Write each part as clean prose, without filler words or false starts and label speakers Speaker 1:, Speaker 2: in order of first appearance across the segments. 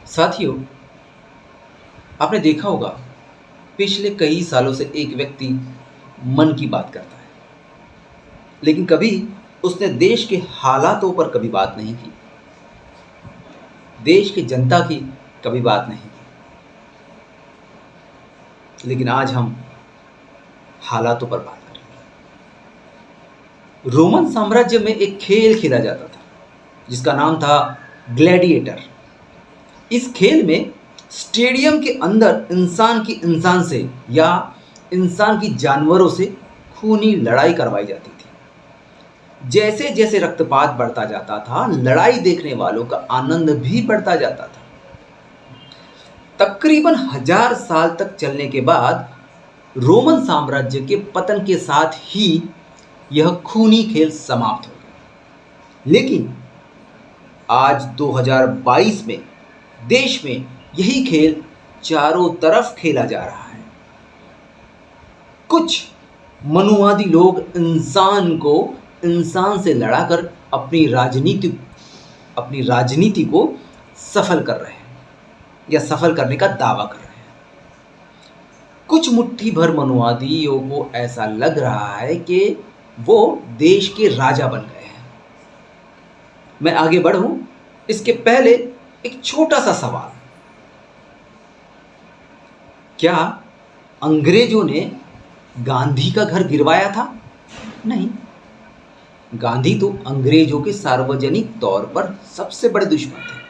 Speaker 1: साथियों, आपने देखा होगा पिछले कई सालों से एक व्यक्ति मन की बात करता है, लेकिन कभी उसने देश के हालातों पर कभी बात नहीं की, देश की जनता की कभी बात नहीं की। लेकिन आज हम हालातों पर बात करेंगे। रोमन साम्राज्य में एक खेल खेला जाता था जिसका नाम था ग्लैडिएटर। इस खेल में स्टेडियम के अंदर इंसान की इंसान से या इंसान की जानवरों से खूनी लड़ाई करवाई जाती थी। जैसे जैसे रक्तपात बढ़ता जाता था, लड़ाई देखने वालों का आनंद भी बढ़ता जाता था। तकरीबन 1000 साल तक चलने के बाद रोमन साम्राज्य के पतन के साथ ही यह खूनी खेल समाप्त हो गया। लेकिन आज 2022 में देश में यही खेल चारों तरफ खेला जा रहा है। कुछ मनुवादी लोग इंसान को इंसान से लड़ाकर अपनी राजनीति को सफल कर रहे हैं या सफल करने का दावा कर रहे हैं। कुछ मुट्ठी भर मनुवादियों को ऐसा लग रहा है कि वो देश के राजा बन गए हैं। मैं आगे बढ़ूं इसके पहले एक छोटा सा सवाल। क्या अंग्रेजों ने गांधी का घर गिरवाया था? नहीं। गांधी तो अंग्रेजों के सार्वजनिक तौर पर सबसे बड़े दुश्मन थे।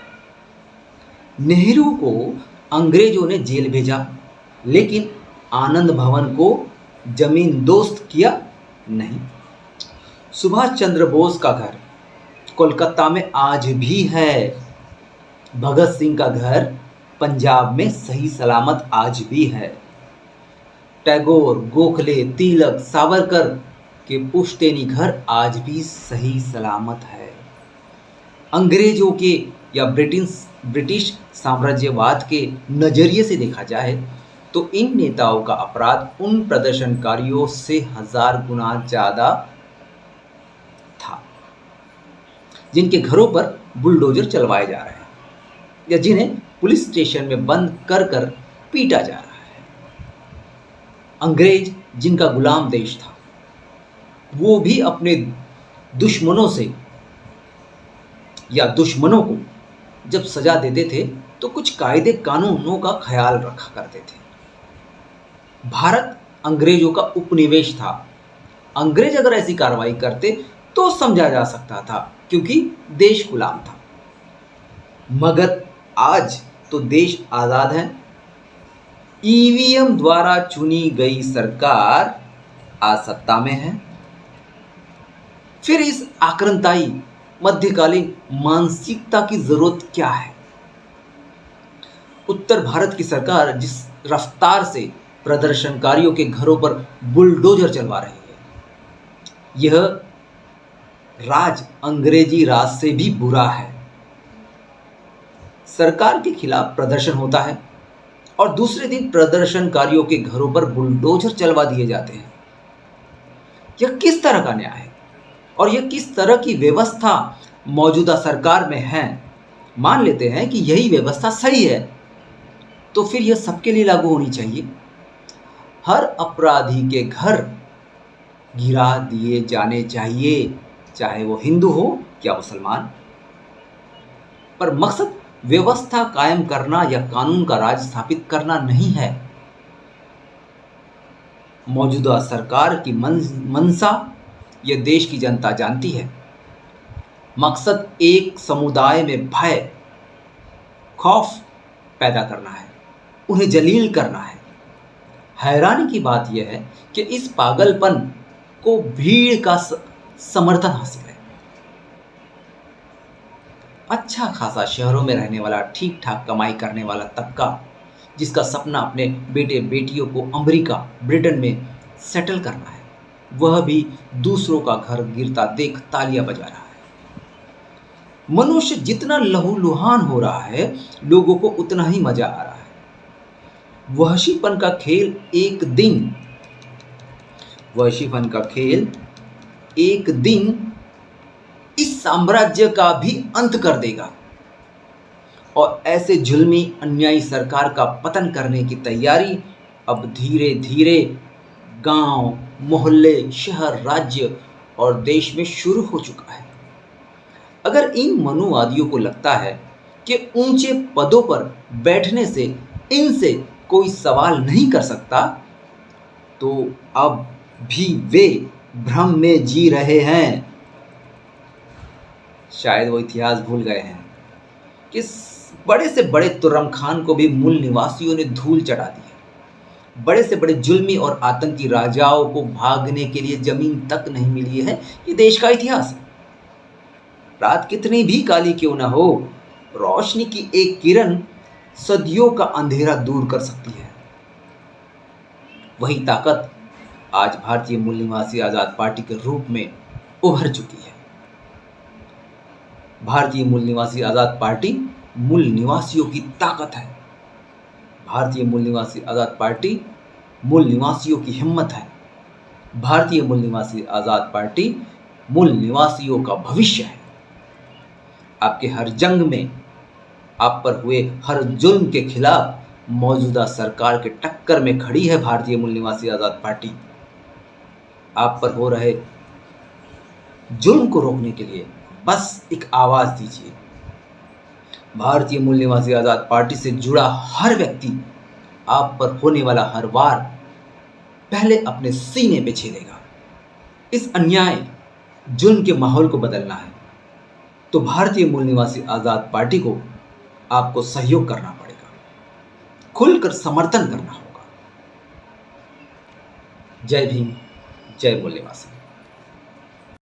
Speaker 1: नेहरू को अंग्रेजों ने जेल भेजा, लेकिन आनंद भवन को जमीन दोस्त किया नहीं। सुभाष चंद्र बोस का घर कोलकाता में आज भी है। भगत सिंह का घर पंजाब में सही सलामत आज भी है। टैगोर, गोखले, तिलक, सावरकर के पुश्तैनी घर आज भी सही सलामत है। अंग्रेजों के या ब्रिटिश साम्राज्यवाद के नजरिए से देखा जाए तो इन नेताओं का अपराध उन प्रदर्शनकारियों से 1000 गुना ज्यादा था जिनके घरों पर बुलडोजर चलवाए जा रहे हैं या जिन्हें पुलिस स्टेशन में बंद कर कर पीटा जा रहा है। अंग्रेज जिनका गुलाम देश था, वो भी अपने दुश्मनों से या दुश्मनों को जब सजा देते थे तो कुछ कायदे कानूनों का ख्याल रखा करते थे। भारत अंग्रेजों का उपनिवेश था। अंग्रेज अगर ऐसी कार्रवाई करते तो समझा जा सकता था, क्योंकि देश गुलाम था। मगर आज तो देश आजाद है। ईवीएम द्वारा चुनी गई सरकार आज सत्ता में है। फिर इस आक्रांताई मध्यकालीन मानसिकता की जरूरत क्या है? उत्तर भारत की सरकार जिस रफ्तार से प्रदर्शनकारियों के घरों पर बुलडोजर चलवा रही है, यह राज अंग्रेजी राज से भी बुरा है। सरकार के खिलाफ प्रदर्शन होता है और दूसरे दिन प्रदर्शनकारियों के घरों पर बुलडोजर चलवा दिए जाते हैं। यह किस तरह का न्याय है और यह किस तरह की व्यवस्था मौजूदा सरकार में है? मान लेते हैं कि यही व्यवस्था सही है, तो फिर यह सबके लिए लागू होनी चाहिए। हर अपराधी के घर गिरा दिए जाने चाहिए, चाहे वो हिंदू हो या मुसलमान। पर मकसद व्यवस्था कायम करना या कानून का राज स्थापित करना नहीं है। मौजूदा सरकार की मंशा यह देश की जनता जानती है। मकसद एक समुदाय में भय, खौफ पैदा करना है, उन्हें जलील करना है। हैरानी की बात यह है कि इस पागलपन को भीड़ का समर्थन हासिल है। अच्छा खासा शहरों में रहने वाला, ठीक ठाक कमाई करने वाला तबका, जिसका सपना अपने बेटे बेटियों को अमेरिका, ब्रिटेन में सेटल करना है, वह भी दूसरों का घर गिरता देख तालियां बजा रहा है। मनुष्य जितना लहूलुहान हो रहा है, लोगों को उतना ही मजा आ रहा है। वहशीपन का खेल एक दिन इस साम्राज्य का भी अंत कर देगा। और ऐसे जुल्मी अन्यायी सरकार का पतन करने की तैयारी अब धीरे धीरे गांव, मोहल्ले, शहर, राज्य और देश में शुरू हो चुका है। अगर इन मनुवादियों को लगता है कि ऊंचे पदों पर बैठने से इनसे कोई सवाल नहीं कर सकता, तो अब भी वे भ्रम में जी रहे हैं। शायद वो इतिहास भूल गए हैं कि बड़े से बड़े तुर्रम खान को भी मूल निवासियों ने धूल चटा दी है। बड़े से बड़े जुल्मी और आतंकी राजाओं को भागने के लिए जमीन तक नहीं मिली है। ये देश का इतिहास है। रात कितनी भी काली क्यों ना हो, रोशनी की एक किरण सदियों का अंधेरा दूर कर सकती है। वही ताकत आज भारतीय मूल निवासी आजाद पार्टी के रूप में उभर चुकी है। भारतीय मूल निवासी आजाद पार्टी मूल निवासियों की ताकत है। भारतीय मूल निवासी आजाद पार्टी मूल निवासियों की हिम्मत है। भारतीय मूल निवासी आजाद पार्टी मूल निवासियों का भविष्य है। आपके हर जंग में आप पर हुए हर जुल्म के खिलाफ मौजूदा सरकार के टक्कर में खड़ी है भारतीय मूल निवासी आजाद पार्टी। आप पर हो रहे जुल्म को रोकने के लिए बस एक आवाज दीजिए। भारतीय मूल निवासी आजाद पार्टी से जुड़ा हर व्यक्ति आप पर होने वाला हर वार पहले अपने सीने पे झेलेगा। इस अन्याय जुल्म के माहौल को बदलना है तो भारतीय मूल निवासी आजाद पार्टी को आपको सहयोग करना पड़ेगा, खुलकर समर्थन करना होगा। जय भीम, जय मूल निवासी।